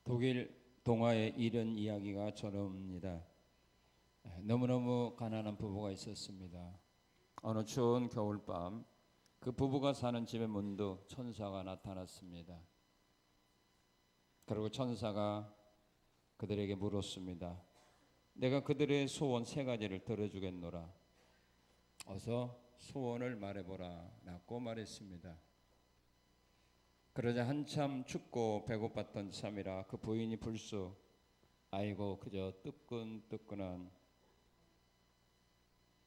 독일 동화에 이런 이야기가 전해옵니다. 너무너무 가난한 부부가 있었습니다. 어느 추운 겨울밤 그 부부가 사는 집에 문득 천사가 나타났습니다. 그리고 천사가 그들에게 물었습니다. 내가 그들의 소원 3가지를 들어주겠노라. 어서 소원을 말해보라 라고 말했습니다. 그러자 한참 춥고 배고팠던 참이라 그 부인이 불쑥 아이고 그저 뜨끈뜨끈한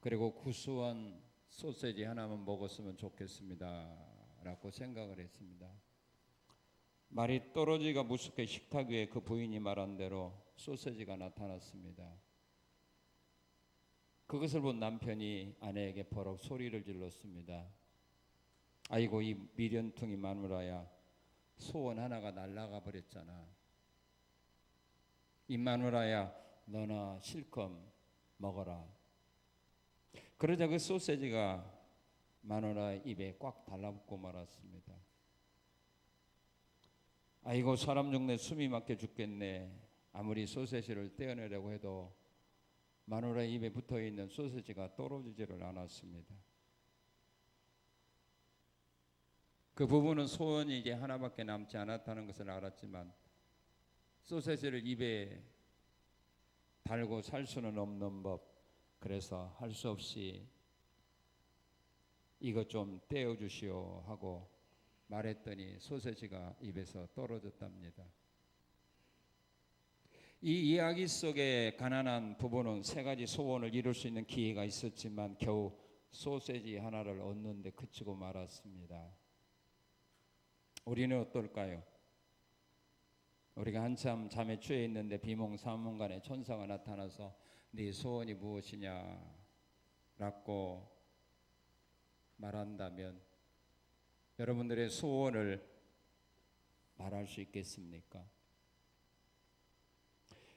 그리고 구수한 소세지 하나만 먹었으면 좋겠습니다 라고 생각을 했습니다. 말이 떨어지가 무섭게 식탁 위에 그 부인이 말한 대로 소세지가 나타났습니다. 그것을 본 남편이 아내에게 버럭 소리를 질렀습니다. 아이고 이 미련퉁이 마누라야, 소원 하나가 날아가 버렸잖아. 이 마누라야, 너나 실컷 먹어라. 그러자 그 소세지가 마누라의 입에 꽉 달라붙고 말았습니다. 아이고 사람 죽네, 숨이 막혀 죽겠네. 아무리 소세지를 떼어내려고 해도 마누라의 입에 붙어있는 소세지가 떨어지지를 않았습니다. 그 부부는 소원이 이제 하나밖에 남지 않았다는 것을 알았지만 소세지를 입에 달고 살 수는 없는 법, 그래서 할 수 없이 이것 좀 떼어주시오 하고 말했더니 소세지가 입에서 떨어졌답니다. 이 이야기 속에 가난한 부부는 3가지 소원을 이룰 수 있는 기회가 있었지만 겨우 소세지 하나를 얻는데 그치고 말았습니다. 우리는 어떨까요? 우리가 한참 잠에 취해 있는데 비몽사몽간에 천사가 나타나서 네 소원이 무엇이냐 라고 말한다면 여러분들의 소원을 말할 수 있겠습니까?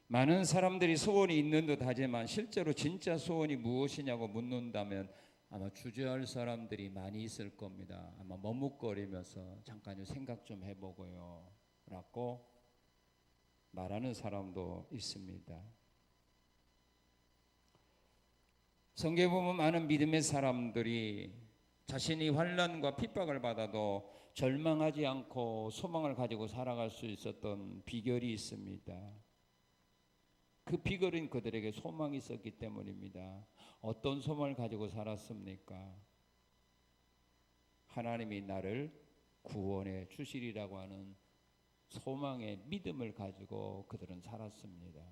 많은 사람들이 소원이 있는 듯 하지만 실제로 진짜 소원이 무엇이냐고 묻는다면 아마 주저할 사람들이 많이 있을 겁니다. 아마 머뭇거리면서 잠깐 생각 좀 해보고요 라고 말하는 사람도 있습니다. 성경에 보면 많은 믿음의 사람들이 자신이 환난과 핍박을 받아도 절망하지 않고 소망을 가지고 살아갈 수 있었던 비결이 있습니다. 그 비결은 그들에게 소망이 있었기 때문입니다. 어떤 소망을 가지고 살았습니까? 하나님이 나를 구원해 주시리라고 하는 소망의 믿음을 가지고 그들은 살았습니다.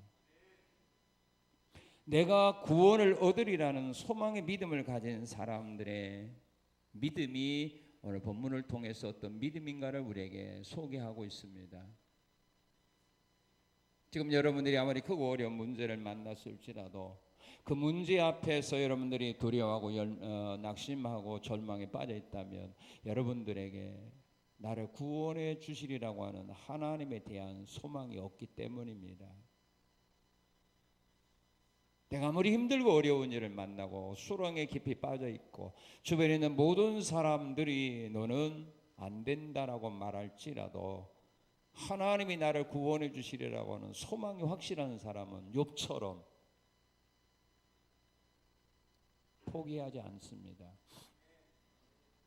내가 구원을 얻으리라는 소망의 믿음을 가진 사람들의 믿음이 오늘 본문을 통해서 어떤 믿음인가를 우리에게 소개하고 있습니다. 지금 여러분들이 아무리 크고 어려운 문제를 만났을지라도 그 문제 앞에서 여러분들이 두려워하고 낙심하고 절망에 빠져 있다면 여러분들에게 나를 구원해 주시리라고 하는 하나님에 대한 소망이 없기 때문입니다. 내가 아무리 힘들고 어려운 일을 만나고 수렁에 깊이 빠져 있고 주변에 있는 모든 사람들이 너는 안 된다라고 말할지라도 하나님이 나를 구원해 주시리라고 하는 소망이 확실한 사람은 욥처럼 포기하지 않습니다.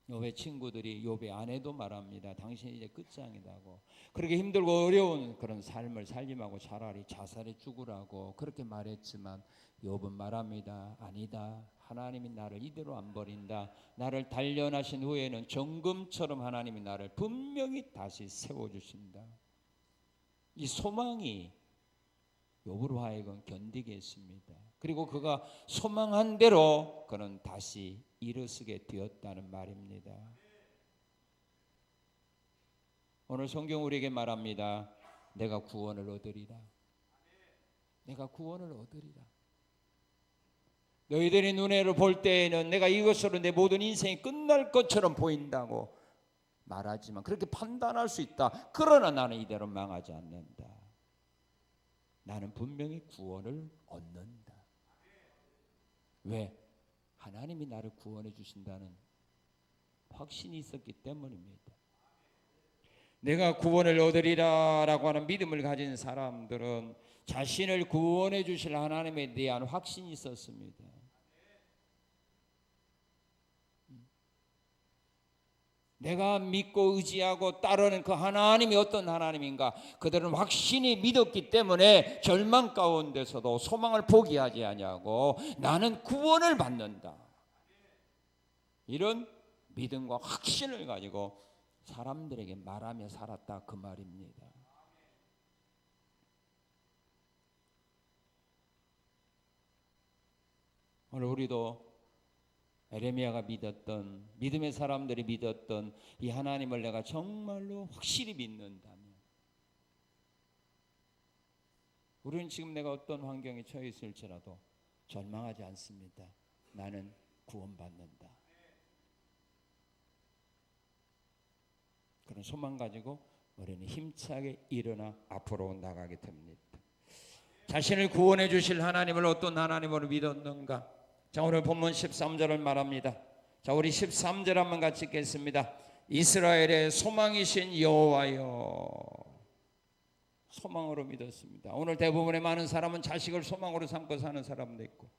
욥의 친구들이 욥의 아내도 말합니다. 당신이 이제 끝장이라고. 그렇게 힘들고 어려운 그런 삶을 살림하고 차라리 자살해 죽으라고 그렇게 말했지만 욥은 말합니다. 아니다. 하나님이 나를 이대로 안 버린다. 나를 단련하신 후에는 정금처럼 하나님이 나를 분명히 다시 세워주신다. 이 소망이 욥으로 하여금 견디게 했습니다. 그리고 그가 소망한 대로 그는 다시 일어서게 되었다는 말입니다. 오늘 성경 우리에게 말합니다. 내가 구원을 얻으리라. 내가 구원을 얻으리라. 너희들이 눈으로 볼 때에는 내가 이것으로 내 모든 인생이 끝날 것처럼 보인다고 말하지만 그렇게 판단할 수 있다. 그러나 나는 이대로 망하지 않는다. 나는 분명히 구원을 얻는다. 왜? 하나님이 나를 구원해 주신다는 확신이 있었기 때문입니다. 내가 구원을 얻으리라라고 하는 믿음을 가진 사람들은 자신을 구원해 주실 하나님에 대한 확신이 있었습니다. 내가 믿고 의지하고 따르는 그 하나님이 어떤 하나님인가 그들은 확신이 믿었기 때문에 절망 가운데서도 소망을 포기하지 아니하고 나는 구원을 받는다. 이런 믿음과 확신을 가지고 사람들에게 말하며 살았다 그 말입니다. 오늘 우리도 에레미야가 믿었던 믿음의 사람들이 믿었던 이 하나님을 내가 정말로 확실히 믿는다면 우리는 지금 내가 어떤 환경에 처해 있을지라도 절망하지 않습니다. 나는 구원받는다. 그런 소망 가지고 우리는 힘차게 일어나 앞으로 나가게 됩니다. 자신을 구원해 주실 하나님을 어떤 하나님으로 믿었는가? 자, 오늘 본문 13절을 말합니다. 자, 우리 13절 한번 같이 읽겠습니다. 이스라엘의 소망이신 여호와여. 소망으로 믿었습니다. 오늘 대부분의 많은 사람은 자식을 소망으로 삼고 사는 사람도 있고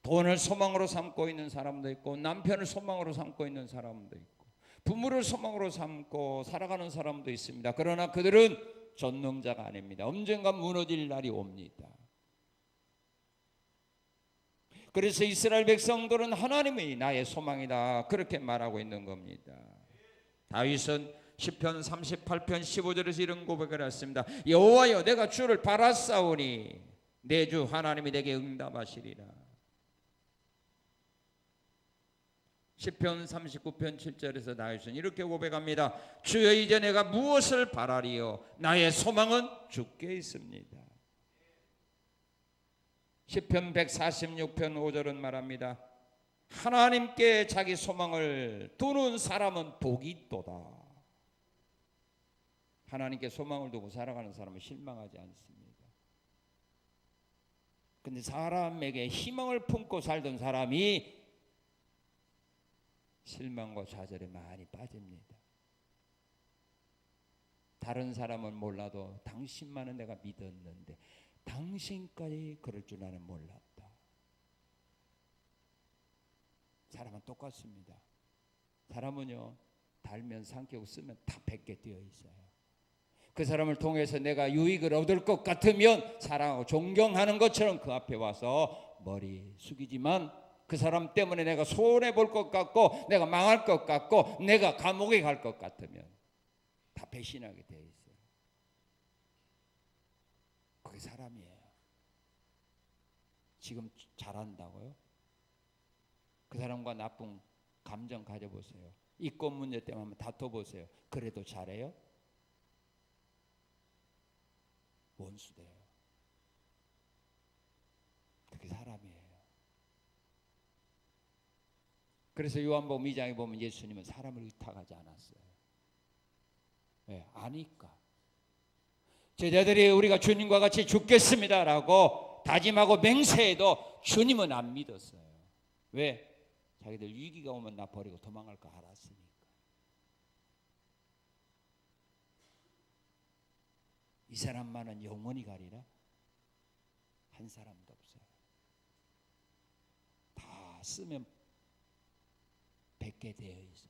돈을 소망으로 삼고 있는 사람도 있고 남편을 소망으로 삼고 있는 사람도 있고 부모를 소망으로 삼고 살아가는 사람도 있습니다. 그러나 그들은 전능자가 아닙니다. 언젠가 무너질 날이 옵니다. 그래서 이스라엘 백성들은 하나님이 나의 소망이다 그렇게 말하고 있는 겁니다. 다윗은 시편 38편 15절에서 이런 고백을 했습니다. 여호와여 내가 주를 바라싸우니 내 주 하나님이 내게 응답하시리라. 시편 39편 7절에서 다윗은 이렇게 고백합니다. 주여 이제 내가 무엇을 바라리요 나의 소망은 주께 있습니다. 시편 146편 5절은 말합니다. 하나님께 자기 소망을 두는 사람은 복이 있도다. 하나님께 소망을 두고 살아가는 사람은 실망하지 않습니다. 그런데 사람에게 희망을 품고 살던 사람이 실망과 좌절에 많이 빠집니다. 다른 사람은 몰라도 당신만은 내가 믿었는데 당신까지 그럴 줄 나는 몰랐다. 사람은 똑같습니다. 사람은요 달면 삼키고 쓰면 다 뱉게 되어 있어요. 그 사람을 통해서 내가 유익을 얻을 것 같으면 사랑하고 존경하는 것처럼 그 앞에 와서 머리 숙이지만 그 사람 때문에 내가 손해 볼 것 같고 내가 망할 것 같고 내가 감옥에 갈 것 같으면 다 배신하게 되어 있어요. 그게 사람이에요. 지금 잘한다고요? 그 사람과 나쁜 감정 가져보세요. 이권 문제 때문에 한번 다퉈보세요. 그래도 잘해요? 원수 돼요. 그게 사람이에요. 그래서 요한복음 2장에 보면 예수님은 사람을 의탁하지 않았어요. 왜? 아니까. 제자들이 우리가 주님과 같이 죽겠습니다라고 다짐하고 맹세해도 주님은 안 믿었어요. 왜? 자기들 위기가 오면 나 버리고 도망갈 거 알았으니까. 이 사람만은 영원히 가리라? 한 사람도 없어요. 다 쓰면 뱉게 되어 있어요.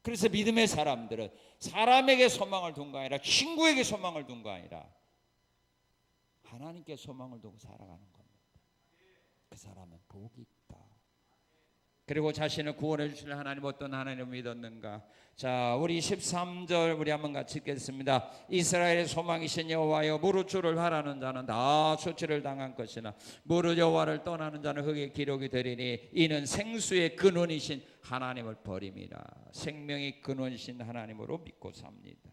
그래서 믿음의 사람들은 사람에게 소망을 둔 거 아니라 친구에게 소망을 둔 거 아니라 하나님께 소망을 두고 살아가는 겁니다. 그 사람은 복이 있다. 그리고 자신을 구원해 주실 하나님 어떤 하나님을 믿었는가? 자, 우리 13절 우리 한번 같이 읽겠습니다. 이스라엘의 소망이신 여호와여 무릇 주를 바라는 자는 다 수치를 당한 것이나 무릇 여호와를 떠나는 자는 흙에 기록이 되리니 이는 생수의 근원이신 하나님을 버림이라. 생명의 근원이신 하나님으로 믿고 삽니다.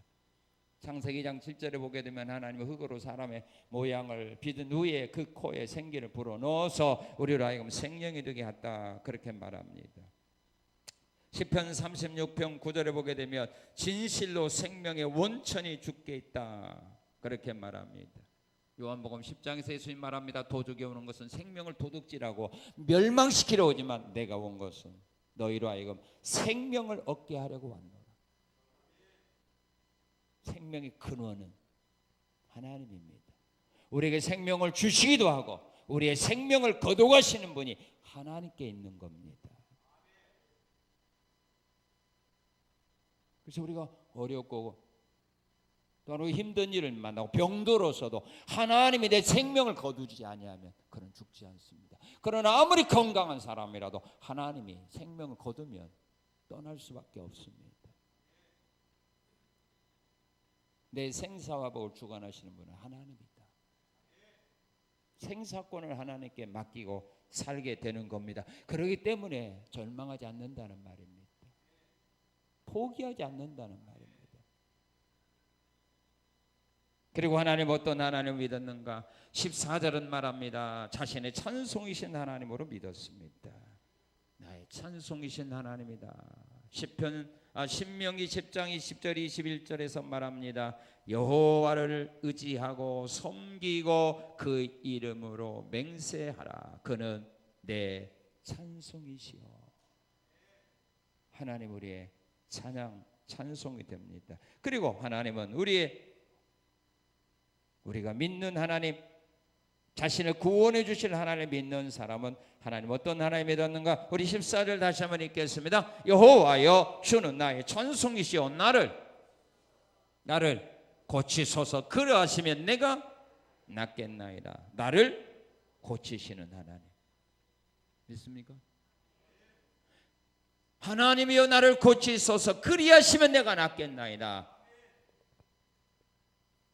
창세기 2장 7절에 보게 되면 하나님은 흙으로 사람의 모양을 빚은 후에 그 코에 생기를 불어넣어서 우리로 하여금 생명이 되게 했다 그렇게 말합니다. 시편 36편 9절에 보게 되면 진실로 생명의 원천이 주께 있다 그렇게 말합니다. 요한복음 10장에서 예수님 말합니다. 도둑이 오는 것은 생명을 도둑질하고 멸망시키려 오지만 내가 온 것은 너희로 하여금 생명을 얻게 하려고 왔노라. 생명의 근원은 하나님입니다. 우리에게 생명을 주시기도 하고 우리의 생명을 거둬가시는 분이 하나님께 있는 겁니다. 그래서 우리가 어렵고 또는 힘든 일을 만나고 병들어서도 하나님이 내 생명을 거두지 아니하면 그는 죽지 않습니다. 그러나 아무리 건강한 사람이라도 하나님이 생명을 거두면 떠날 수밖에 없습니다. 내 생사화복을 주관하시는 분은 하나님이다. 생사권을 하나님께 맡기고 살게 되는 겁니다. 그렇기 때문에 절망하지 않는다는 말입니다. 포기하지 않는다는 말입니다. 그리고 하나님 어떤 하나님을 믿었는가? 14절은 말합니다. 자신의 찬송이신 하나님으로 믿었습니다. 나의 찬송이신 하나님이다. 신명기 10장 20절 21절에서 말합니다. 여호와를 의지하고 섬기고 그 이름으로 맹세하라. 그는 내 찬송이시오. 하나님 우리의 찬송이 됩니다. 그리고 하나님은 우리가 믿는 하나님, 자신을 구원해 주실 하나님을 믿는 사람은 하나님 어떤 하나님 믿었는가? 우리 14절 다시 한번 읽겠습니다. 여호와여 주는 나의 찬송이시오. 나를 고치소서. 그러하시면 내가 낫겠나이다. 나를 고치시는 하나님 믿습니까? 하나님이여 나를 고치소서. 그리하시면 내가 낫겠나이다.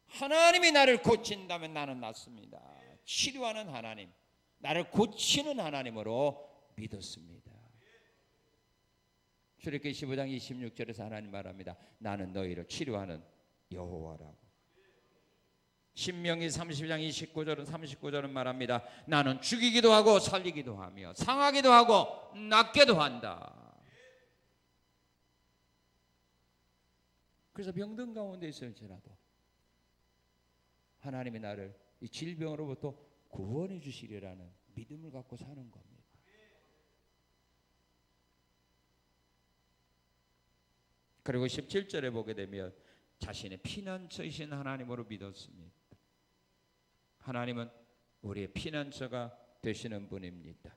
하나님이 나를 고친다면 나는 낫습니다. 치료하는 하나님, 나를 고치는 하나님으로 믿었습니다. 출애굽기 15장 26절에서 하나님 말합니다. 나는 너희를 치료하는 여호와라고. 신명기 30장 29절은 39절은 말합니다. 나는 죽이기도 하고 살리기도 하며 상하기도 하고 낫게도 한다. 그래서 병든 가운데 있을지라도 하나님이 나를 이 질병으로부터 구원해 주시리라는 믿음을 갖고 사는 겁니다. 그리고 17절에 보게 되면 자신의 피난처이신 하나님으로 믿었습니다. 하나님은 우리의 피난처가 되시는 분입니다.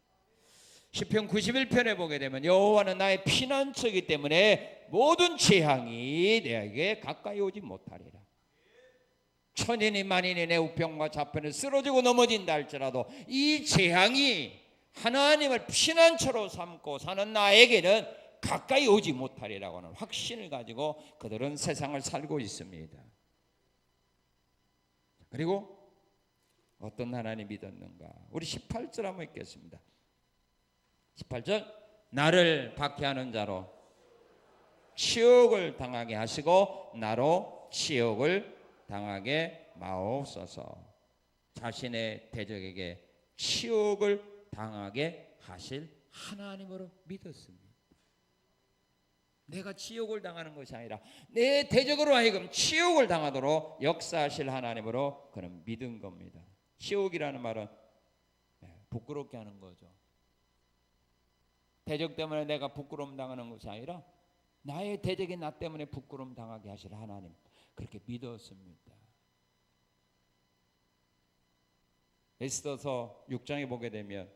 시편 91편에 보게 되면 여호와는 나의 피난처이기 때문에 모든 재앙이 내게 가까이 오지 못하리라. 천인이 만인이 내 우편과 좌편에 쓰러지고 넘어진다 할지라도 이 재앙이 하나님을 피난처로 삼고 사는 나에게는 가까이 오지 못하리라고 하는 확신을 가지고 그들은 세상을 살고 있습니다. 그리고 어떤 하나님 믿었는가? 우리 18절 한번 읽겠습니다. 18절 나를 박해하는 자로 치욕을 당하게 하시고 나로 치욕을 당하게 마옵소서. 자신의 대적에게 치욕을 당하게 하실 하나님으로 믿었습니다. 내가 치욕을 당하는 것이 아니라 내 대적으로 하여금 치욕을 당하도록 역사하실 하나님으로 그는 믿은 겁니다. 치욕이라는 말은 부끄럽게 하는 거죠. 대적 때문에 내가 부끄러움 당하는 것이 아니라 나의 대적이 나 때문에 부끄러움 당하게 하실 하나님, 그렇게 믿었습니다. 에스더서 6장에 보게 되면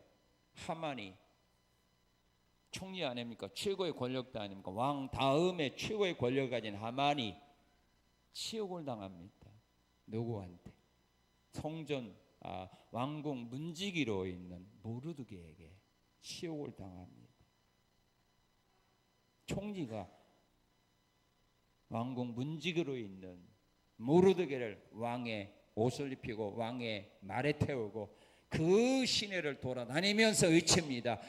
하만이 총리 아닙니까? 최고의 권력도 아닙니까? 왕 다음에 최고의 권력을 가진 하만이 치욕을 당합니다. 누구한테? 성전 왕궁 문지기로 있는 모르드게에게 치욕을 당합니다. 총리가 왕궁 문지기로 있는 모르드게를 왕의 옷을 입히고 왕의 말에 태우고 그 시내를 돌아다니면서 외칩니다.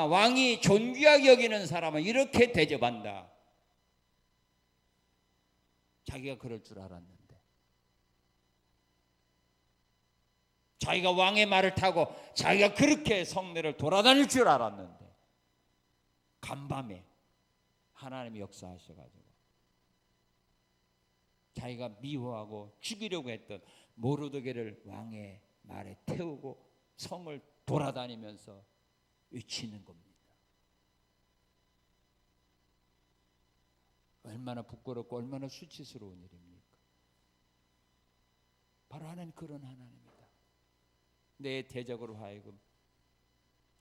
왕이 존귀하게 여기는 사람은 이렇게 대접한다. 자기가 그럴 줄 알았는데, 자기가 왕의 말을 타고 자기가 그렇게 성내를 돌아다닐 줄 알았는데 간밤에 하나님이 역사하셔가지고 자기가 미워하고 죽이려고 했던 모르드게를 왕의 말에 태우고 성을 돌아다니면서 외치는 겁니다. 얼마나 부끄럽고 얼마나 수치스러운 일입니까? 하는 그런 하나님이다. 내 대적으로 하여금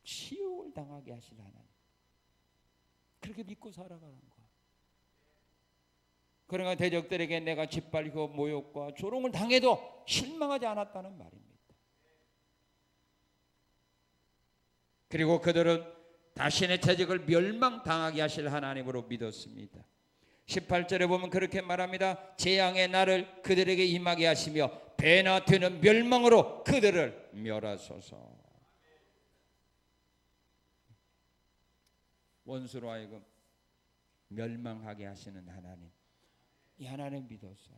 치욕을 당하게 하실 하나님. 그렇게 믿고 살아가는 거야. 그러니까 대적들에게 내가 짓밟히고 모욕과 조롱을 당해도 실망하지 않았다는 말입니다. 그리고 그들은 자신의 대적을 멸망당하게 하실 하나님으로 믿었습니다. 18절에 보면 그렇게 말합니다. 재앙의 날을 그들에게 임하게 하시며 배나 되는 멸망으로 그들을 멸하소서. 원수로 하여금 멸망하게 하시는 하나님, 이 하나님 믿었어요.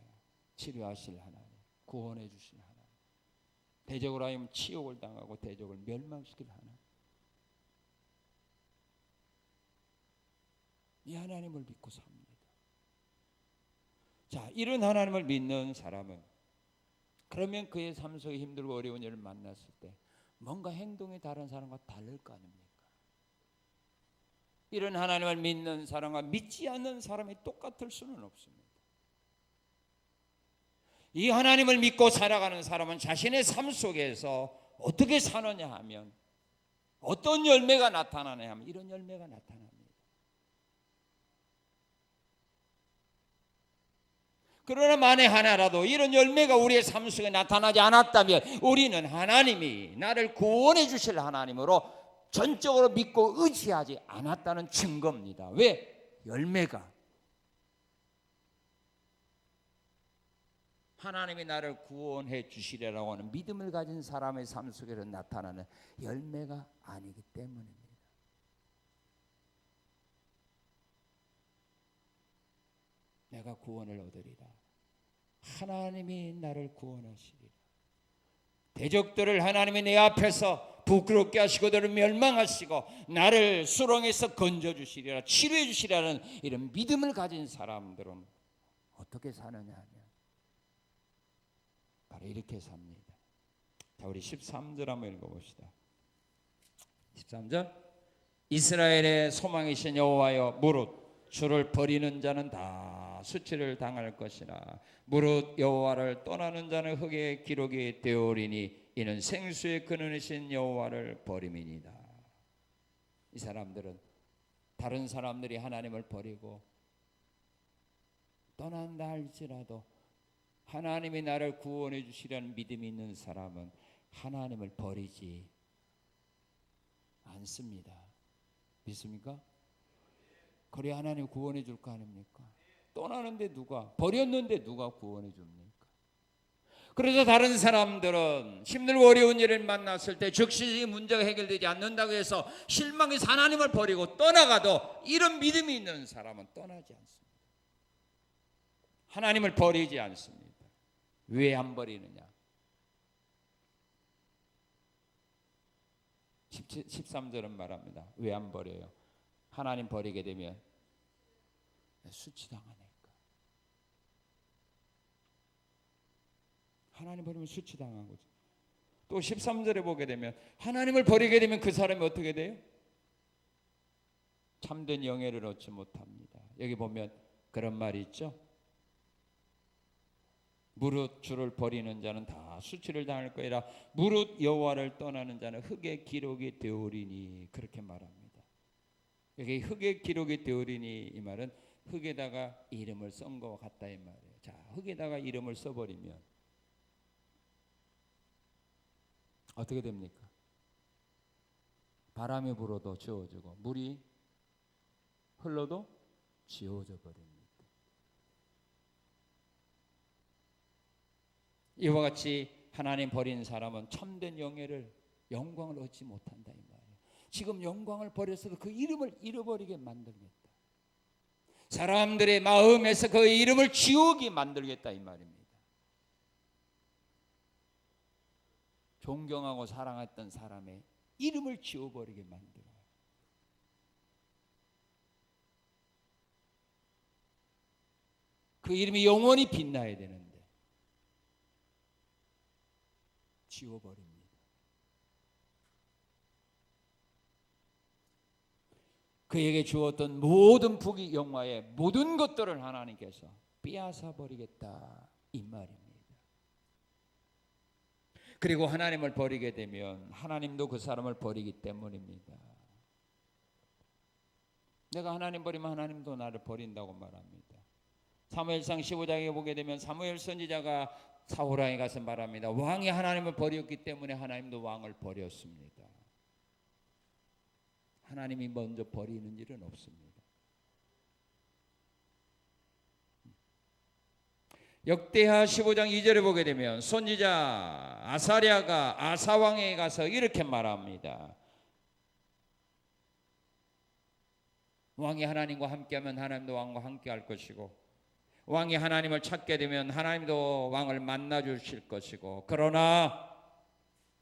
치료하실 하나님, 구원해 주실 하나님, 대적으로 하여금 치욕을 당하고 대적을 멸망시킬 하나님, 이 하나님을 믿고 삽니다. 자, 이런 하나님을 믿는 사람은 그러면 그의 삶 속에 힘들고 어려운 일을 만났을 때 뭔가 행동이 다른 사람과 다를 거 아닙니까? 이런 하나님을 믿는 사람과 믿지 않는 사람이 똑같을 수는 없습니다. 이 하나님을 믿고 살아가는 사람은 자신의 삶 속에서 어떻게 사느냐 하면, 어떤 열매가 나타나냐 하면 이런 열매가 나타납니다. 그러나 만에 하나라도 이런 열매가 우리의 삶 속에 나타나지 않았다면 우리는 하나님이 나를 구원해 주실 하나님으로 전적으로 믿고 의지하지 않았다는 증거입니다. 왜? 열매가, 하나님이 나를 구원해 주시리라고 하는 믿음을 가진 사람의 삶 속에서 나타나는 열매가 아니기 때문입니다. 내가 구원을 얻으리라, 하나님이 나를 구원하시리라, 대적들을 하나님이 내 앞에서 부끄럽게 하시고 너를 멸망하시고 나를 수렁에서 건져주시리라, 치료해 주시리라는 이런 믿음을 가진 사람들은 어떻게 사느냐 하면 바로 이렇게 삽니다. 자, 우리 13절 한번 읽어봅시다. 13절, 이스라엘의 소망이신 여호와여, 무릇 주를 버리는 자는 다 수치를 당할 것이라. 무릇 여호와를 떠나는 자는 흙의 기록이 되오리니 이는 생수의 근원이신 여호와를 버림이니이다. 이 사람들은 다른 사람들이 하나님을 버리고 떠난다 할지라도 하나님이 나를 구원해 주시려는 믿음이 있는 사람은 하나님을 버리지 않습니다. 믿습니까? 그래야 하나님 구원해 줄 거 아닙니까? 떠나는데 누가, 버렸는데 누가 구원해 줍니까? 그래서 다른 사람들은 힘들고 어려운 일을 만났을 때 즉시 문제가 해결되지 않는다고 해서 실망해서 하나님을 버리고 떠나가도 이런 믿음이 있는 사람은 떠나지 않습니다. 하나님을 버리지 않습니다. 왜 안 버리느냐? 13절은 말합니다. 왜 안 버려요? 하나님 버리게 되면 수치당하니까. 하나님 버리면 수치당한 거죠. 또 13절에 보게 되면 하나님을 버리게 되면 그 사람이 어떻게 돼요? 참된 영예를 얻지 못합니다. 여기 보면 그런 말이 있죠. 무릇 주를 버리는 자는 다 수치를 당할 거이라. 무릇 여호와를 떠나는 자는 흙의 기록이 되오리니. 그렇게 말합니다. 여기 흙의 기록이 되오리니, 이 말은 흙에다가 이름을 쓴 것과 같다 이 말이에요. 자, 흙에다가 이름을 써버리면 어떻게 됩니까? 바람이 불어도 지워지고 물이 흘러도 지워져 버립니다. 이와 같이 하나님 버린 사람은 참된 영광을 얻지 못한다 이 말이에요. 지금 영광을 버렸어도 그 이름을 잃어버리게 만들겠다. 사람들의 마음에서 그 이름을 지우게 만들겠다 이 말입니다. 존경하고 사랑했던 사람의 이름을 지워버리게 만들어요. 그 이름이 영원히 빛나야 되는데 지워버립니다. 그에게 주었던 모든 부귀 영화의 모든 것들을 하나님께서 빼앗아 버리겠다 이 말입니다. 그리고 하나님을 버리게 되면 하나님도 그 사람을 버리기 때문입니다. 내가 하나님 버리면 하나님도 나를 버린다고 말합니다. 사무엘상 15장에 보게 되면 사무엘 선지자가 사울왕에 가서 말합니다. 왕이 하나님을 버렸기 때문에 하나님도 왕을 버렸습니다. 하나님이 먼저 버리는 일은 없습니다. 역대하 15장 2절에 보게 되면 선지자 아사랴가 아사왕에 가서 이렇게 말합니다. 왕이 하나님과 함께하면 하나님도 왕과 함께할 것이고 왕이 하나님을 찾게 되면 하나님도 왕을 만나 주실 것이고 그러나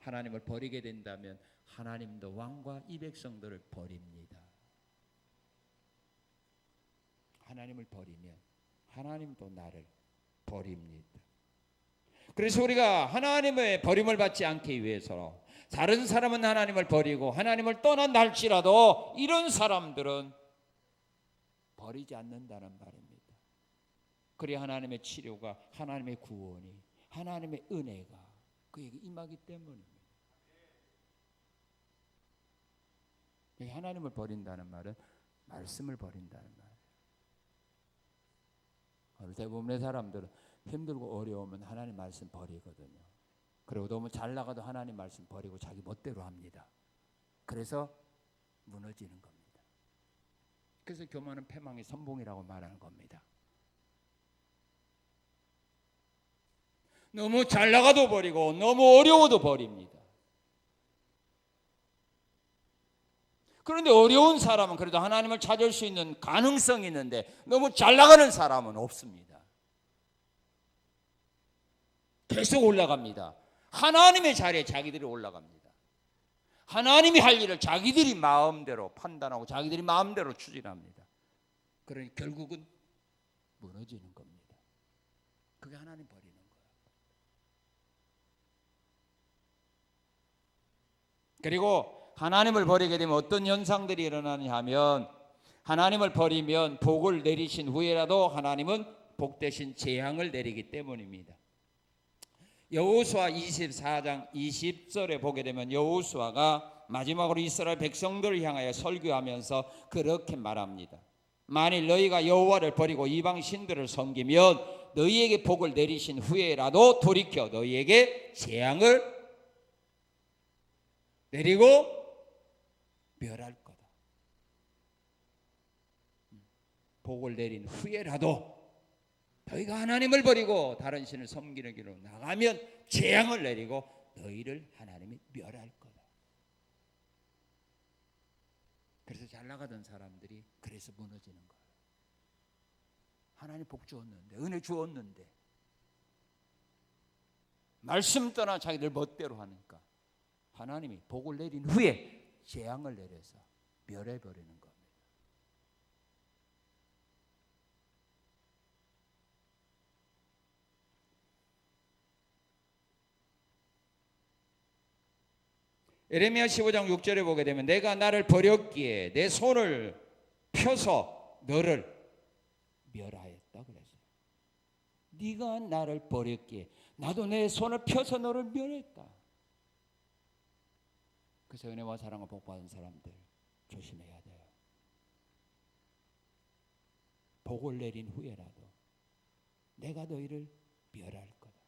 하나님을 버리게 된다면 하나님도 왕과 이 백성들을 버립니다. 하나님을 버리면 하나님도 나를 버립니다. 그래서 우리가 하나님의 버림을 받지 않기 위해서 다른 사람은 하나님을 버리고 하나님을 떠난다 할지라도 이런 사람들은 버리지 않는다는 말입니다. 그래야 하나님의 치료가 하나님의 구원이 하나님의 은혜가 그에게 임하기 때문입니다. 하나님을 버린다는 말은 말씀을 버린다는 말이에요. 오늘 대부분의 사람들은 힘들고 어려우면 하나님 말씀 버리거든요. 그리고 너무 잘 나가도 하나님 말씀 버리고 자기 멋대로 합니다. 그래서 무너지는 겁니다. 그래서 교만은 패망의 선봉이라고 말하는 겁니다. 너무 잘 나가도 버리고 너무 어려워도 버립니다. 그런데 어려운 사람은 그래도 하나님을 찾을 수 있는 가능성이 있는데 너무 잘 나가는 사람은 없습니다. 계속 올라갑니다. 하나님의 자리에 자기들이 올라갑니다. 하나님이 할 일을 자기들이 마음대로 판단하고 자기들이 마음대로 추진합니다. 그러니 결국은 무너지는 겁니다. 그게 하나님 버리는 거예요. 그리고 하나님을 버리게 되면 어떤 현상들이 일어나냐 하면 하나님을 버리면 복을 내리신 후에라도 하나님은 복 대신 재앙을 내리기 때문입니다. 여호수아 24장 20절에 보게 되면 여호수아가 마지막으로 이스라엘 백성들을 향하여 설교하면서 그렇게 말합니다. 만일 너희가 여호와를 버리고 이방 신들을 섬기면 너희에게 복을 내리신 후에라도 돌이켜 너희에게 재앙을 내리고 멸할 거다. 복을 내린 후에라도 너희가 하나님을 버리고 다른 신을 섬기는 길로 나가면 재앙을 내리고 너희를 하나님이 멸할 거다. 그래서 잘 나가던 사람들이 그래서 무너지는 거예요. 하나님 복 주었는데 은혜 주었는데 말씀 떠나 자기들 멋대로 하니까 하나님이 복을 내린 후에 재앙을 내려서 멸해버리는 겁니다. 에레미야 15장 6절에 보게 되면 내가 나를 버렸기에 내 손을 펴서 너를 멸하였다 그랬어요. 네가 나를 버렸기에 나도 내 손을 펴서 너를 멸했다. 그래서 은혜와 사랑을 복받은 사람들 조심해야 돼요. 복을 내린 후에라도 내가 너희를 멸할 거다.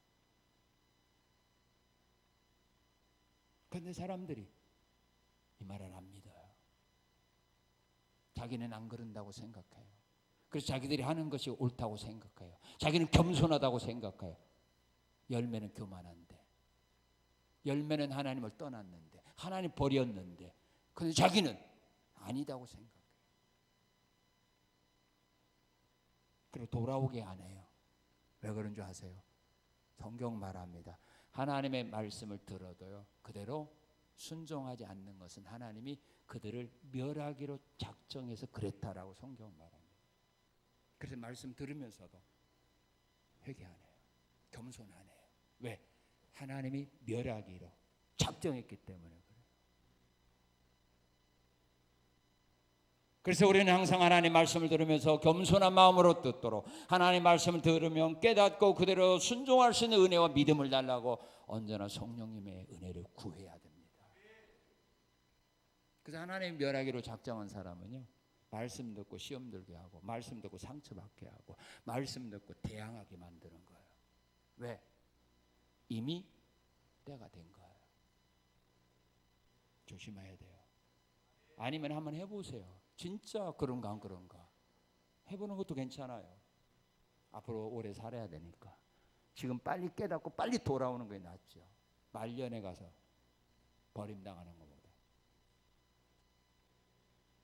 그런데 사람들이 이 말을 안 믿어요. 자기는 안 그런다고 생각해요. 그래서 자기들이 하는 것이 옳다고 생각해요. 자기는 겸손하다고 생각해요. 열매는 교만한데, 열매는 하나님을 떠났는데, 하나님 버렸는데, 그런데 자기는 아니다고 생각해요. 그리고 돌아오게 안 해요. 왜 그런 줄 아세요? 성경 말합니다. 하나님의 말씀을 들어도요 그대로 순종하지 않는 것은 하나님이 그들을 멸하기로 작정해서 그랬다라고 성경 말합니다. 그래서 말씀 들으면서도 회개 안 해요. 겸손 안 해요. 왜? 하나님이 멸하기로 작정했기 때문에 그래요. 그래서 우리는 항상 하나님 말씀을 들으면서 겸손한 마음으로 듣도록, 하나님 말씀을 들으면 깨닫고 그대로 순종할 수 있는 은혜와 믿음을 달라고 언제나 성령님의 은혜를 구해야 됩니다. 그래서 하나님 멸하기로 작정한 사람은요, 말씀 듣고 시험 들게 하고, 말씀 듣고 상처받게 하고, 말씀 듣고 대항하게 만드는 거예요. 왜? 이미 때가 된 거예요. 조심해야 돼요. 아니면 한번 해보세요. 진짜 그런가 안 그런가 해보는 것도 괜찮아요. 앞으로 오래 살아야 되니까 지금 빨리 깨닫고 빨리 돌아오는 게 낫죠. 말년에 가서 버림당하는 것보다.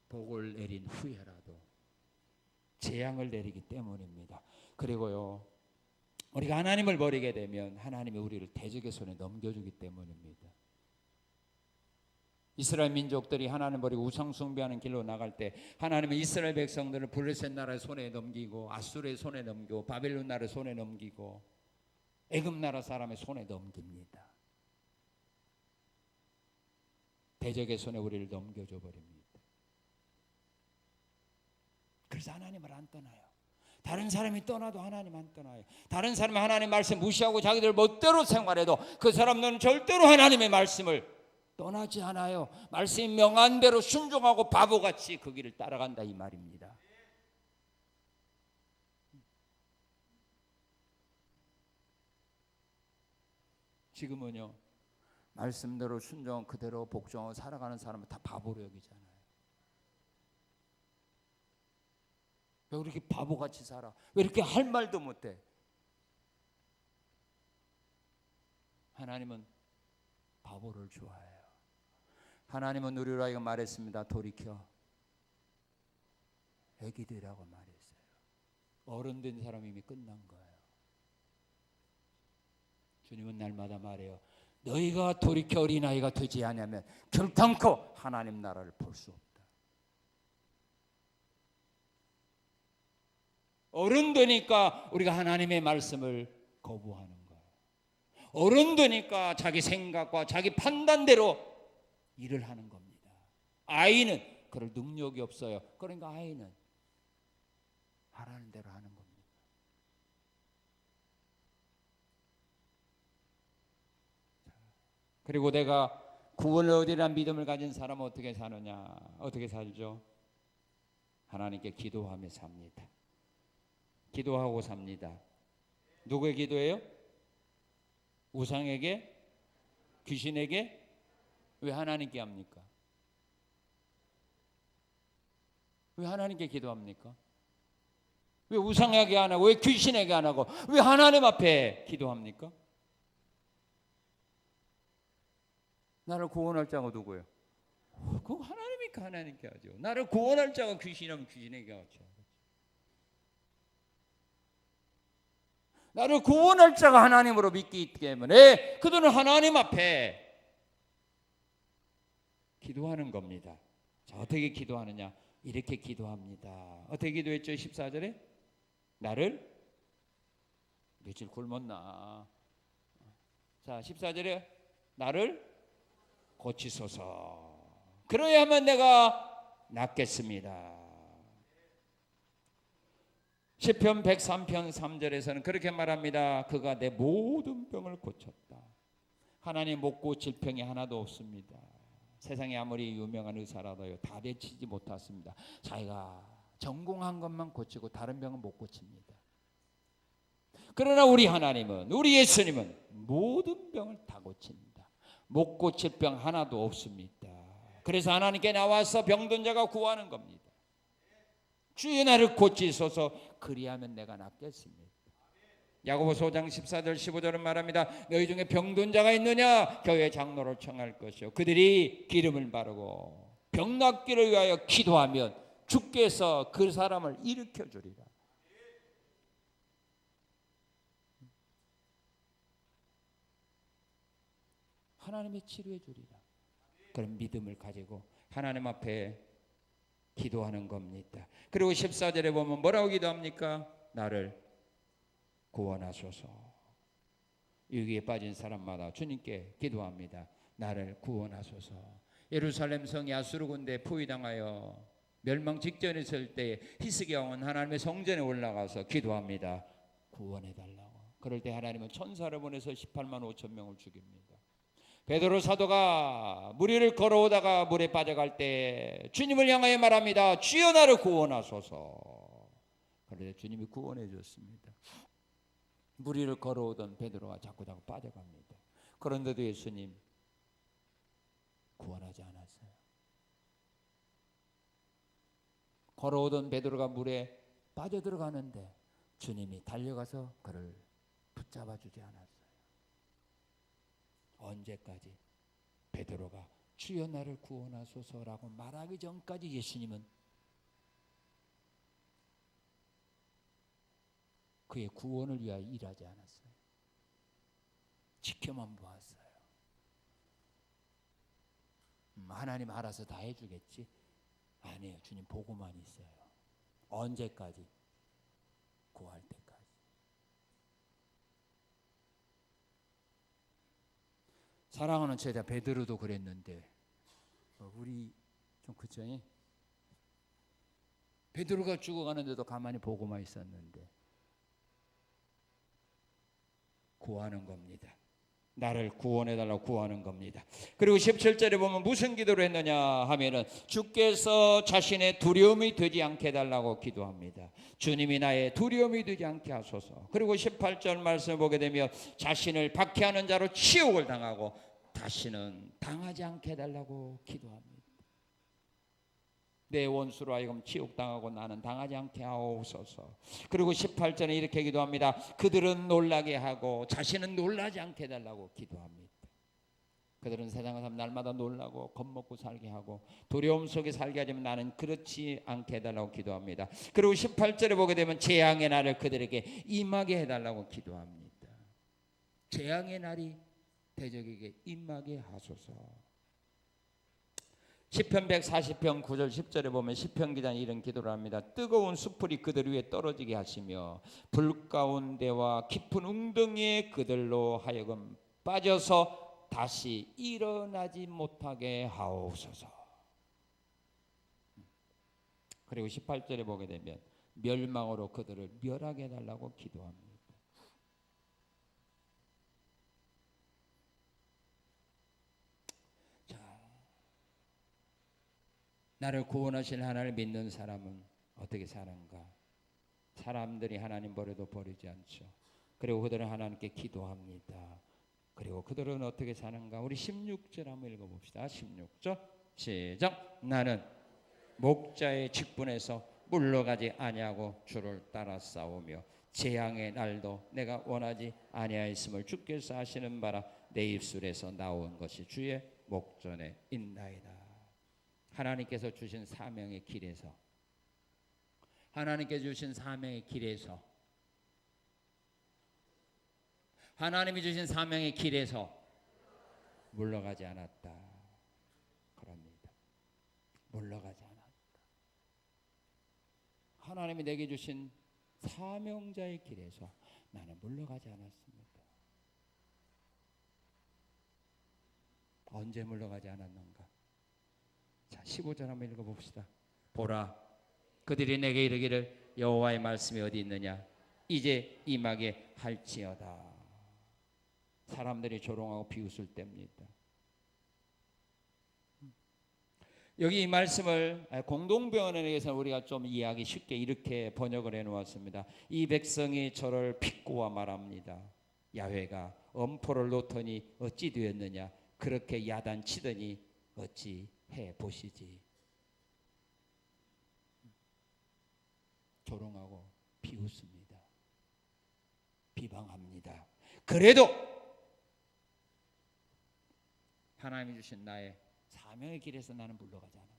복을 내린 후에라도 재앙을 내리기 때문입니다. 그리고요, 우리가 하나님을 버리게 되면 하나님이 우리를 대적의 손에 넘겨주기 때문입니다. 이스라엘 민족들이 하나님 버리고 우상 숭배하는 길로 나갈 때 하나님은 이스라엘 백성들을 블레셋 나라의 손에 넘기고, 아수르의 손에 넘기고, 바벨론 나라의 손에 넘기고, 애굽 나라 사람의 손에 넘깁니다. 대적의 손에 우리를 넘겨줘 버립니다. 그래서 하나님을 안 떠나요. 다른 사람이 떠나도 하나님 안 떠나요. 다른 사람이 하나님 말씀 무시하고 자기들 멋대로 생활해도 그 사람들은 절대로 하나님의 말씀을 떠나지 않아요. 말씀이 명한 대로 순종하고 바보같이 그 길을 따라간다 이 말입니다. 지금은요, 말씀대로 순종 그대로 복종하고 살아가는 사람은 다 바보로 여기잖아요. 왜 이렇게 바보같이 살아? 왜 이렇게 할 말도 못해? 하나님은 바보를 좋아해요. 하나님은 우리로 하여금 말했습니다. 돌이켜. 애기들이라고 말했어요. 어른 된 사람이 이미 끝난 거예요. 주님은 날마다 말해요. 너희가 돌이켜 어린아이가 되지 않으면 결단코 하나님 나라를 볼 수 없다. 어른 되니까 우리가 하나님의 말씀을 거부하는 거예요. 어른 되니까 자기 생각과 자기 판단대로 일을 하는 겁니다. 아이는 그럴 능력이 없어요. 그러니까 아이는 하라는 대로 하는 겁니다. 그리고 내가 구원을 얻으리란 믿음을 가진 사람은 어떻게 사느냐? 어떻게 살죠? 하나님께 기도하며 삽니다. 기도하고 삽니다. 누구의 기도예요? 우상에게? 귀신에게? 왜 하나님께 합니까? 왜 하나님께 기도합니까? 왜 우상에게 안 하고, 왜 귀신에게 안 하고, 왜 하나님 앞에 기도합니까? 나를 구원할 자가 누구예요? 그거 하나님이니까 하나님께 하죠. 나를 구원할 자가 귀신이라면 귀신에게 하죠. 나를 구원할 자가 하나님으로 믿기 때문에 그들은 하나님 앞에 기도하는 겁니다. 자, 어떻게 기도하느냐? 이렇게 기도합니다. 어떻게 기도했죠? 14절에 나를 며칠 굶었나? 자, 14절에 나를 고치소서. 그러야만 내가 낫겠습니다. 시편 103편 3절에서는 그렇게 말합니다. 그가 내 모든 병을 고쳤다. 하나님 못 고칠 병이 하나도 없습니다. 세상에 아무리 유명한 의사라도요, 다 고치지 못했습니다. 자기가 전공한 것만 고치고 다른 병은 못 고칩니다. 그러나 우리 하나님은, 우리 예수님은 모든 병을 다 고칩니다. 못 고칠 병 하나도 없습니다. 그래서 하나님께 나와서 병든 자가 구하는 겁니다. 주여 나를 고치소서. 그리하면 내가 낫겠습니다. 야고보서 5장 14절 15절은 말합니다. 너희 중에 병든 자가 있느냐? 교회 장로를 청할 것이요 그들이 기름을 바르고 병 낫기를 위하여 기도하면 주께서 그 사람을 일으켜 주리라. 하나님이 치료해 주리라. 그런 믿음을 가지고 하나님 앞에 기도하는 겁니다. 그리고 14절에 보면 뭐라고 기도합니까? 나를 구원하소서. 위기에 빠진 사람마다 주님께 기도합니다. 나를 구원하소서. 예루살렘 성이 아수르 군대에 포위당하여 멸망 직전에 있을 때 히스기 왕은 하나님의 성전에 올라가서 기도합니다. 구원해 달라고. 그럴 때 하나님은 천사를 보내서 18만 5천 명을 죽입니다. 베드로 사도가 물 위를 걸어오다가 물에 빠져갈 때 주님을 향하여 말합니다. 주여 나를 구원하소서. 그런데 주님이 구원해 줬습니다. 물 위를 걸어오던 베드로가 자꾸 빠져갑니다. 그런데도 예수님 구원하지 않았어요. 걸어오던 베드로가 물에 빠져들어가는데 주님이 달려가서 그를 붙잡아 주지 않았어요. 언제까지? 베드로가 주여 나를 구원하소서라고 말하기 전까지 예수님은 그의 구원을 위하여 일하지 않았어요. 지켜만 보았어요. 하나님 알아서 다 해주겠지? 아니에요. 주님 보고만 있어요. 언제까지? 구할 때까지. 사랑하는 제자 베드로도 그랬는데 우리 좀 그쵸? 베드로가 죽어가는데도 가만히 보고만 있었는데 구하는 겁니다. 나를 구원해달라고 구하는 겁니다. 그리고 17절에 보면 무슨 기도를 했느냐 하면은 주께서 자신의 두려움이 되지 않게 해달라고 기도합니다. 주님이 나의 두려움이 되지 않게 하소서. 그리고 18절 말씀을 보게 되면 자신을 박해하는 자로 치욕을 당하고 다시는 당하지 않게 해달라고 기도합니다. 내 원수로 하여금 치욕당하고 나는 당하지 않게 하옵소서. 그리고 18절에 이렇게 기도합니다. 그들은 놀라게 하고 자신은 놀라지 않게 해달라고 기도합니다. 그들은 세상을 살면 날마다 놀라고 겁먹고 살게 하고 두려움 속에 살게 하지만 나는 그렇지 않게 해달라고 기도합니다. 그리고 18절에 보게 되면 재앙의 날을 그들에게 임하게 해달라고 기도합니다. 재앙의 날이 대적에게 임하게 하소서. 시편 140편 9절 10절에 보면 시편 기자는 이런 기도를 합니다. 뜨거운 숯불이 그들 위에 떨어지게 하시며 불 가운데와 깊은 웅덩이에 그들로 하여금 빠져서 다시 일어나지 못하게 하옵소서. 그리고 18절에 보게 되면 멸망으로 그들을 멸하게 해달라고 기도합니다. 나를 구원하실 하나님을 믿는 사람은 어떻게 사는가? 사람들이 하나님 버려도 버리지 않죠. 그리고 그들은 하나님께 기도합니다. 그리고 그들은 어떻게 사는가? 우리 16절 한번 읽어봅시다. 16절 시작. 나는 목자의 직분에서 물러가지 아니하고 주를 따라 싸우며 재앙의 날도 내가 원하지 아니하였음을 주께서 하시는 바라 내 입술에서 나온 것이 주의 목전에 있나이다. 하나님께서 주신 사명의 길에서 하나님께서 주신 사명의 길에서 하나님이 주신 사명의 길에서 물러가지 않았다. 그럽니다. 물러가지 않았다. 하나님이 내게 주신 사명자의 길에서 나는 물러가지 않았습니다. 언제 물러가지 않았는가? 자, 15절 한번 읽어봅시다. 보라, 그들이 내게 이르기를 여호와의 말씀이 어디 있느냐? 이제 임하게 할지어다. 사람들이 조롱하고 비웃을 때입니다. 여기 이 말씀을 공동병원에서 우리가 좀 이해하기 쉽게 이렇게 번역을 해놓았습니다. 이 백성이 저를 비꼬아 말합니다. 야훼가 엄포를 놓더니 어찌 되었느냐? 그렇게 야단치더니 어찌 해 보시지. 조롱하고 비웃습니다. 비방합니다. 그래도 하나님이 주신 나의 사명의 길에서 나는 물러가지 않았다.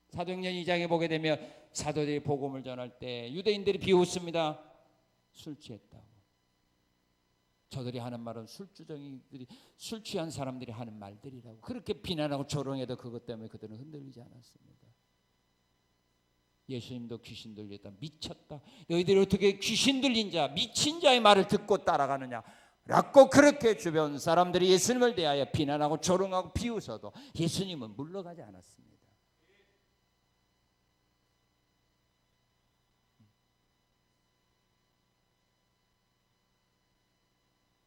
사도행전 2장에 보게 되면 사도들이 복음을 전할 때 유대인들이 비웃습니다. 술 취했다고. 저들이 하는 말은 술주정이들이 술 취한 사람들이 하는 말들이라고 그렇게 비난하고 조롱해도 그것 때문에 그들은 흔들리지 않았습니다. 예수님도 귀신 들렸다. 미쳤다. 너희들이 어떻게 귀신 들린 자, 미친 자의 말을 듣고 따라가느냐. 라고 그렇게 주변 사람들이 예수님을 대하여 비난하고 조롱하고 비웃어도 예수님은 물러가지 않았습니다.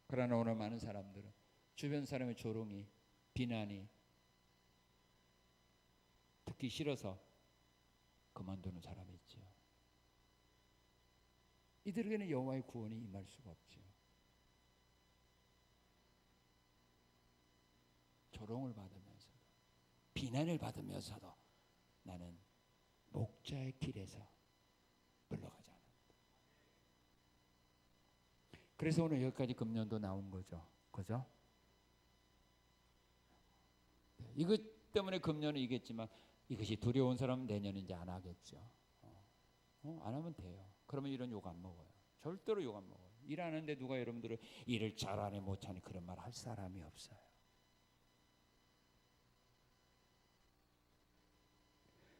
그러나 오늘 많은 사람들은 주변 사람의 조롱이, 비난이 듣기 싫어서 그만두는 사람이 있죠. 이들에게는 여호와의 구원이 임할 수가 없죠. 조롱을 받으면서, 비난을 받으면서도 나는 목자의 길에서 물러가지 않는다. 그래서 오늘 여기까지 금년도 나온 거죠. 그죠? 이것 때문에 금년은 이겼지만 이것이 두려운 사람은 내년은 이제 안 하겠죠. 안 하면 돼요. 그러면 이런 욕 안 먹어요. 절대로 욕 안 먹어요. 일하는데 누가 여러분들을 일을 잘하네 못하네 그런 말 할 사람이 없어요.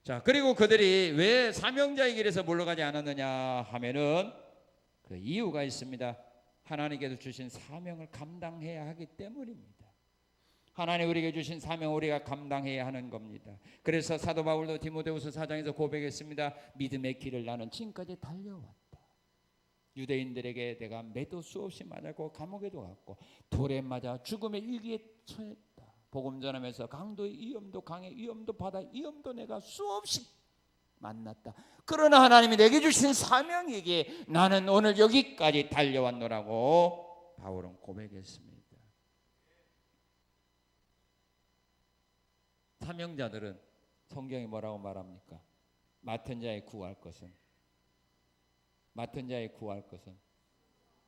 자, 그리고 그들이 왜 사명자의 길에서 물러가지 않았느냐 하면은 그 이유가 있습니다. 하나님께서 주신 사명을 감당해야 하기 때문입니다. 하나님 우리에게 주신 사명 우리가 감당해야 하는 겁니다. 그래서 사도 바울도 디모데후서 4장에서 고백했습니다. 믿음의 길을 나는 지금까지 달려왔다. 유대인들에게 내가 매도 수없이 맞았고 감옥에도 갔고 돌에 맞아 죽음의 일기에 처했다. 복음 전하면서 강도의 위험도 강의 위험도 바다의 위험도 내가 수없이 만났다. 그러나 하나님이 내게 주신 사명이기에 나는 오늘 여기까지 달려왔노라고 바울은 고백했습니다. 사명자들은 성경이 뭐라고 말합니까? 맡은 자의 구할 것은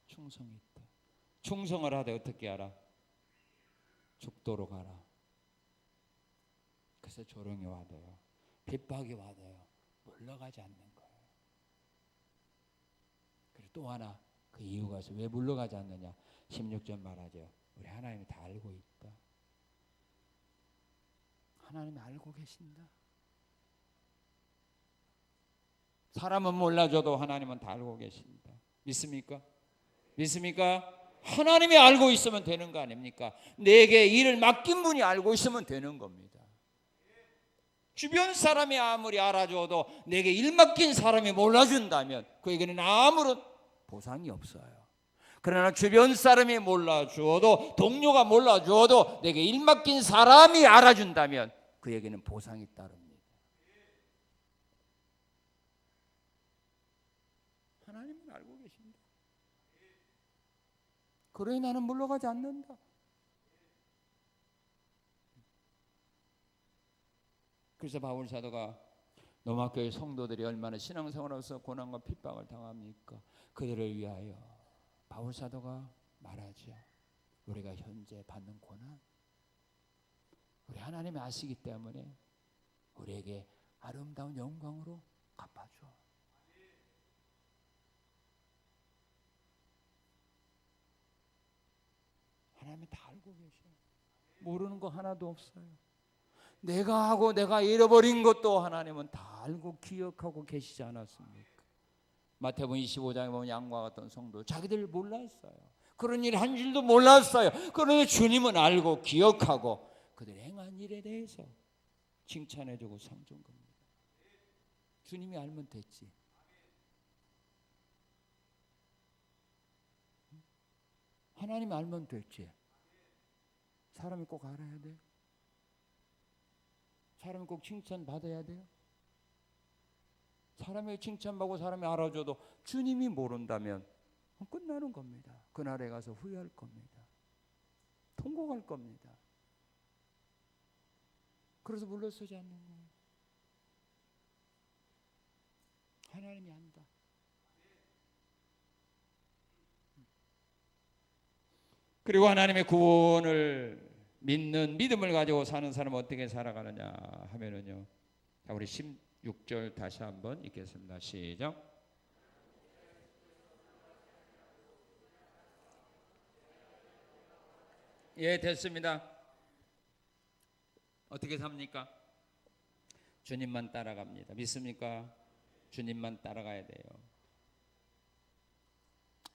충성이 있다. 충성을 하되 어떻게 하라? 죽도록 하라. 그래서 조롱이 와도요, 핍박이 와도요 물러가지 않는 거예요. 그리고 또 하나 그 이유가 있어요. 왜 물러가지 않느냐? 16절 말하죠. 우리 하나님이 다 알고 있다. 하나님이 알고 계신다. 사람은 몰라줘도 하나님은 다 알고 계신다. 믿습니까? 믿습니까? 하나님이 알고 있으면 되는 거 아닙니까? 내게 일을 맡긴 분이 알고 있으면 되는 겁니다. 주변 사람이 아무리 알아줘도 내게 일 맡긴 사람이 몰라준다면 그에게는 아무런 보상이 없어요. 그러나 주변 사람이 몰라주어도 동료가 몰라주어도 내게 일 맡긴 사람이 알아준다면 그에게는 보상이 따릅니다. 하나님은 알고 계신다. 그러니 나는 물러가지 않는다. 그래서 바울 사도가 로마 교회 성도들이 얼마나 신앙생활에서 고난과 핍박을 당합니까? 그들을 위하여 바울 사도가 말하죠. 우리가 현재 받는 고난, 우리 하나님이 아시기 때문에 우리에게 아름다운 영광으로 갚아줘. 하나님이 다 알고 계셔. 모르는 거 하나도 없어요. 내가 하고 내가 잃어버린 것도 하나님은 다 알고 기억하고 계시지 않았습니까? 마태복음 25장에 보면 양과 같은 성도 자기들 몰랐어요. 그런 일 한 줄도 몰랐어요. 그러니 주님은 알고 기억하고 그들 행한 일에 대해서 칭찬해주고 상준 겁니다. 주님이 알면 됐지. 하나님이 알면 됐지. 사람이 꼭 알아야 돼요? 사람이 꼭 칭찬받아야 돼요? 사람이 칭찬받고 사람이 알아줘도 주님이 모른다면 끝나는 겁니다. 그날에 가서 후회할 겁니다. 통곡할 겁니다. 그래서 물러서지 않는 거예요. 하나님이 안다. 그리고 하나님의 구원을 믿는 믿음을 가지고 사는 사람은 어떻게 살아가느냐 하면은요. 자, 우리 16절 다시 한번 읽겠습니다. 시작. 예, 됐습니다. 어떻게 삽니까? 주님만 따라갑니다. 믿습니까? 주님만 따라가야 돼요.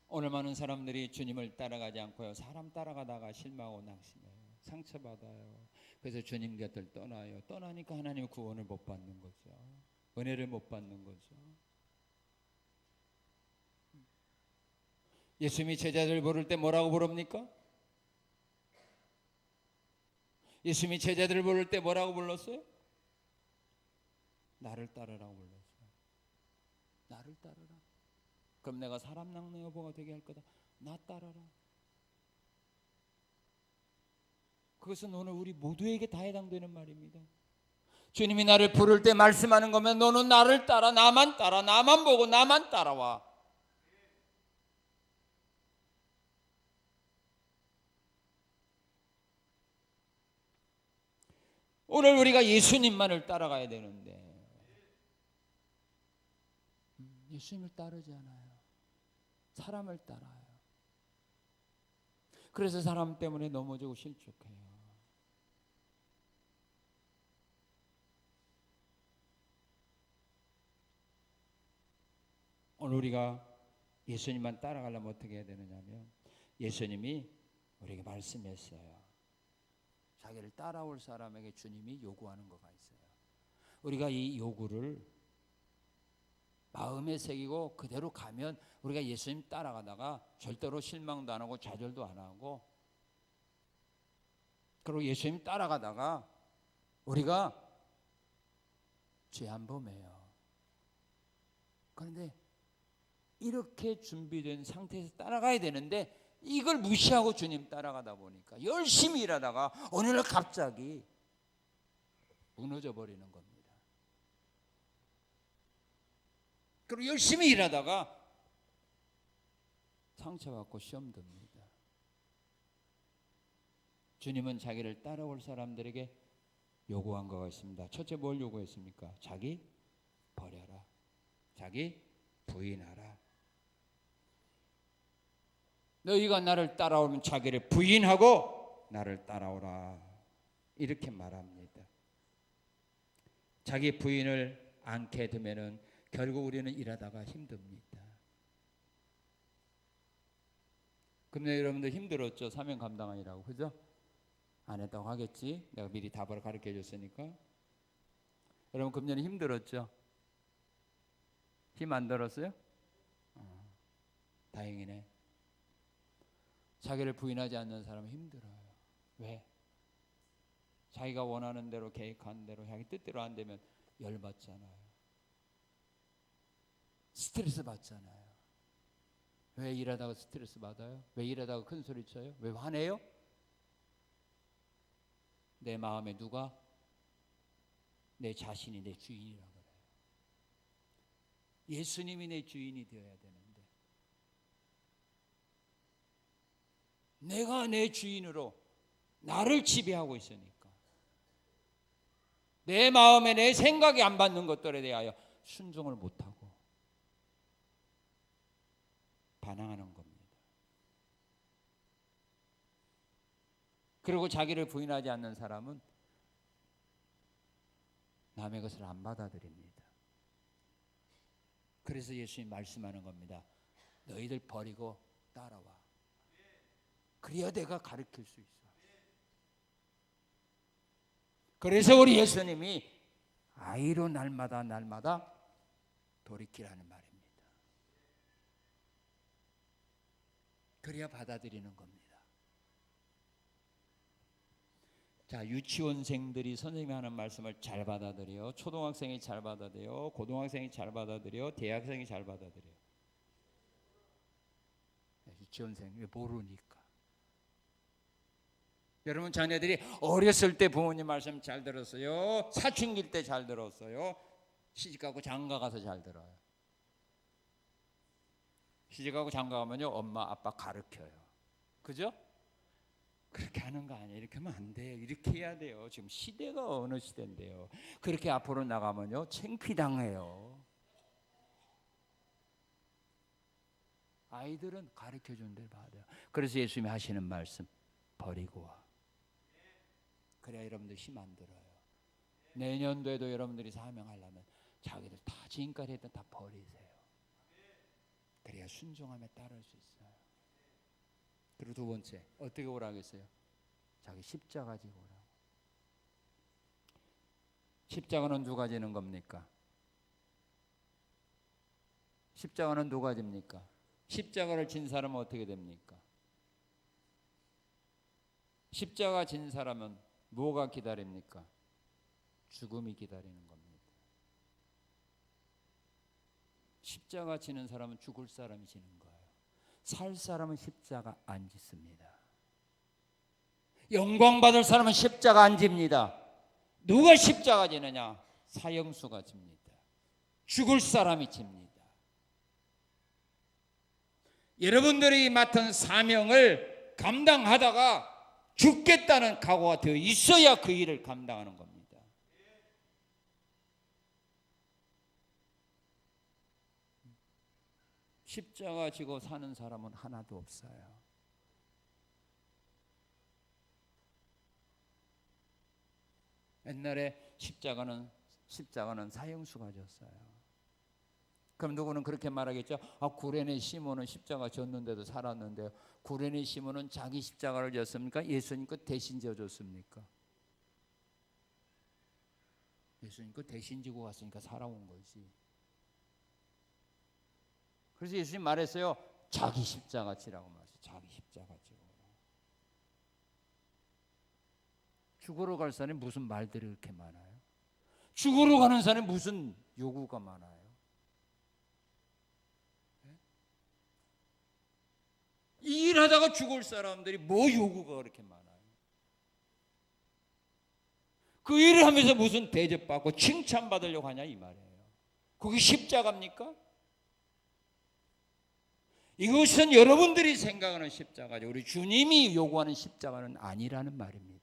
오늘 많은 사람들이 주님을 따라가지 않고요, 사람 따라가다가 실망하고 낙심해요. 상처받아요. 그래서 주님 곁을 떠나요. 떠나니까 하나님의 구원을 못 받는 거죠. 은혜를 못 받는 거죠. 예수님이 제자들 부를 때 뭐라고 부릅니까? 예수님이 제자들을 부를 때 뭐라고 불렀어요? 나를 따르라고 불렀어요. 나를 따르라. 그럼 내가 사람 낚는 여보가 되게 할 거다. 나 따라라. 그것은 오늘 우리 모두에게 다 해당되는 말입니다. 주님이 나를 부를 때 말씀하는 거면 너는 나를 따라, 나만 따라, 나만 보고 나만 따라와. 오늘 우리가 예수님만을 따라가야 되는데 예수님을 따르지 않아요. 사람을 따라요. 그래서 사람 때문에 넘어지고 실족해요. 오늘 우리가 예수님만 따라가려면 어떻게 해야 되느냐면 예수님이 우리에게 말씀했어요. 자기를 따라올 사람에게 주님이 요구하는 거가 있어요. 우리가 이 요구를 마음에 새기고 그대로 가면 우리가 예수님 따라가다가 절대로 실망도 안 하고 좌절도 안 하고, 그리고 예수님 따라가다가 우리가 죄 안 범해요. 그런데 이렇게 준비된 상태에서 따라가야 되는데 이걸 무시하고 주님 따라가다 보니까 열심히 일하다가 어느 날 갑자기 무너져 버리는 겁니다. 그리고 열심히 일하다가 상처받고 시험 듭니다. 주님은 자기를 따라올 사람들에게 요구한 거가 있습니다. 첫째 뭘 요구했습니까? 자기 버려라. 자기 부인하라. 너희가 나를 따라오면 자기를 부인하고 나를 따라오라. 이렇게 말합니다. 자기 부인을 않게 되면은 결국 우리는 일하다가 힘듭니다. 근데 여러분들 힘들었죠? 사명 감당하느라고. 그죠? 안 했다고 하겠지? 내가 미리 답을 가르쳐 줬으니까. 여러분 금년에 힘들었죠? 힘 안 들었어요? 다행이네. 자기를 부인하지 않는 사람은 힘들어요. 왜? 자기가 원하는 대로 계획한 대로 자기 뜻대로 안 되면 열받잖아요. 스트레스 받잖아요. 왜 일하다가 스트레스 받아요? 왜 일하다가 큰 소리 쳐요? 왜 화내요? 내 마음에 누가? 내 자신이 내 주인이라고 그래요. 예수님이 내 주인이 되어야 되는데 내가 내 주인으로 나를 지배하고 있으니까 내 마음에 내 생각이 안 받는 것들에 대하여 순종을 못하고 반항하는 겁니다. 그리고 자기를 부인하지 않는 사람은 남의 것을 안 받아들입니다. 그래서 예수님이 말씀하는 겁니다. 너희들 버리고 따라와. 그래야 내가 가르칠 수 있어. 그래서 우리 예수님이 아이로 날마다 돌이키라는 말입니다. 그래야 받아들이는 겁니다. 자, 유치원생들이 선생님이 하는 말씀을 잘 받아들여, 초등학생이 잘 받아들여, 고등학생이 잘 받아들여, 대학생이 잘 받아들여. 유치원생이 모르니까. 여러분 자녀들이 어렸을 때 부모님 말씀 잘 들었어요? 사춘기일 때 잘 들었어요? 시집가고 장가가서 잘 들어요? 시집가고 장가가면요 엄마 아빠 가르쳐요. 그죠? 그렇게 하는 거 아니에요. 이렇게 하면 안 돼요. 이렇게 해야 돼요. 지금 시대가 어느 시대인데요. 그렇게 앞으로 나가면요 창피당해요. 아이들은 가르쳐준 대로 받아요. 그래서 예수님이 하시는 말씀 버리고 와. 그래야 여러분들 힘 안 들어요. 내년도에도 여러분들이 사명하려면 자기들 다 지금까지 했던 다 버리세요. 그래야 순종함에 따를 수 있어요. 그리고 두 번째, 어떻게 오라겠어요? 자기 십자가 지고 오라고. 십자가는 누가 지는 겁니까? 십자가는 누가 집니까? 십자가를 진 사람은 어떻게 됩니까? 십자가 진 사람은 뭐가 기다립니까? 죽음이 기다리는 겁니다. 십자가 지는 사람은 죽을 사람이 지는 거예요. 살 사람은 십자가 안 짓습니다. 영광 받을 사람은 십자가 안 집니다. 누가 십자가 지느냐? 사형수가 집니다. 죽을 사람이 집니다. 여러분들이 맡은 사명을 감당하다가 죽겠다는 각오가 되어 있어야 그 일을 감당하는 겁니다. 십자가 지고 사는 사람은 하나도 없어요. 옛날에 십자가는 사형수가 졌어요. 그럼 누구는 그렇게 말하겠죠? 구레네 시몬은 십자가 졌는데도 살았는데요. 구레네 시몬은 자기 십자가를 졌습니까? 예수님 그 대신 져줬습니까? 예수님 그 대신 지고 갔으니까 살아온 거지. 그래서 예수님 말했어요. 자기 십자가 지라고 말했어요. 자기 십자가 지고. 죽으러 갈 사람이 무슨 말들이 그렇게 많아요? 죽으러 가는 사람이 무슨 요구가 많아요? 이 일하다가 죽을 사람들이 뭐 요구가 그렇게 많아요? 그 일을 하면서 무슨 대접받고 칭찬받으려고 하냐 이 말이에요. 그게 십자가입니까? 이것은 여러분들이 생각하는 십자가죠. 우리 주님이 요구하는 십자가는 아니라는 말입니다.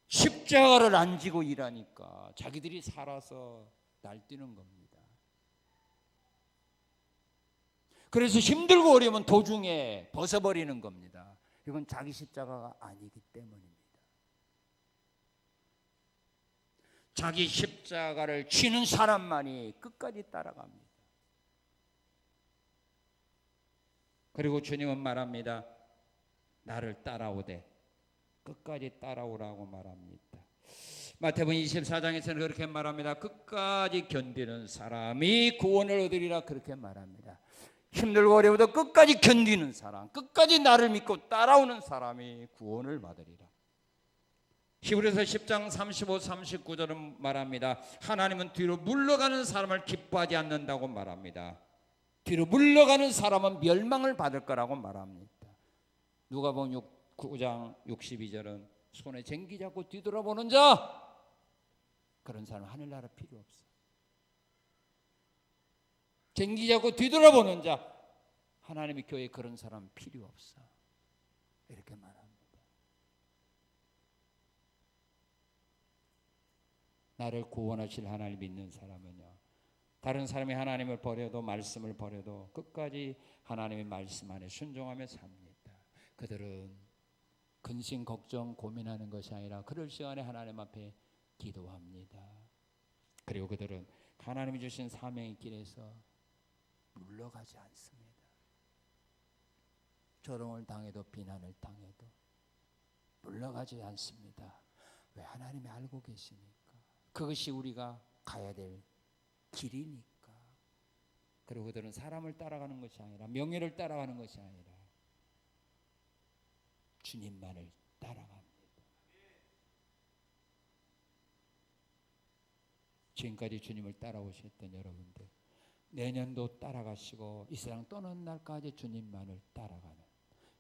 십자가를 안 지고 일하니까 자기들이 살아서 날뛰는 겁니다. 그래서 힘들고 어려우면 도중에 벗어버리는 겁니다. 이건 자기 십자가가 아니기 때문입니다. 자기 십자가를 지는 사람만이 끝까지 따라갑니다. 그리고 주님은 말합니다. 나를 따라오되 끝까지 따라오라고 말합니다. 마태복음 24장에서는 그렇게 말합니다. 끝까지 견디는 사람이 구원을 얻으리라 그렇게 말합니다. 힘들고 어려워도 끝까지 견디는 사람, 끝까지 나를 믿고 따라오는 사람이 구원을 받으리라. 히브리서 10장 35, 39절은 말합니다. 하나님은 뒤로 물러가는 사람을 기뻐하지 않는다고 말합니다. 뒤로 물러가는 사람은 멸망을 받을 거라고 말합니다. 누가복음 9장 62절은 손에 쟁기 잡고 뒤돌아보는 자, 그런 사람 하늘나라 필요 없어. 쟁기 잡고 뒤돌아보는 자, 하나님의 교회에 그런 사람 필요 없어. 이렇게 말합니다. 나를 구원하실 하나님 믿는 사람은요, 다른 사람이 하나님을 버려도 말씀을 버려도 끝까지 하나님의 말씀 안에 순종하며 삽니다. 그들은 근심 걱정 고민하는 것이 아니라 그럴 시간에 하나님 앞에 기도합니다. 그리고 그들은 하나님이 주신 사명의 길에서 물러가지 않습니다. 조롱을 당해도 비난을 당해도 물러가지 않습니다. 왜? 하나님이 알고 계시니까. 그것이 우리가 가야 될 길이니까. 그리고 그들은 사람을 따라가는 것이 아니라, 명예를 따라가는 것이 아니라 주님만을 따라갑니다. 지금까지 주님을 따라오셨던 여러분들, 내년도 따라가시고 이 세상 떠나는 날까지 주님만을 따라가는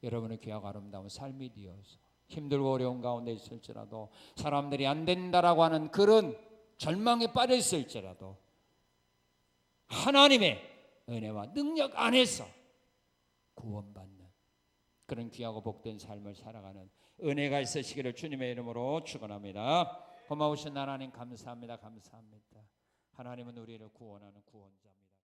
여러분의 귀하고 아름다운 삶이 되어서 힘들고 어려운 가운데 있을지라도, 사람들이 안 된다라고 하는 그런 절망에 빠져 있을지라도 하나님의 은혜와 능력 안에서 구원받는 그런 귀하고 복된 삶을 살아가는 은혜가 있으시기를 주님의 이름으로 축원합니다. 고마우신 하나님 감사합니다. 감사합니다. 하나님은 우리를 구원하는 구원자입니다.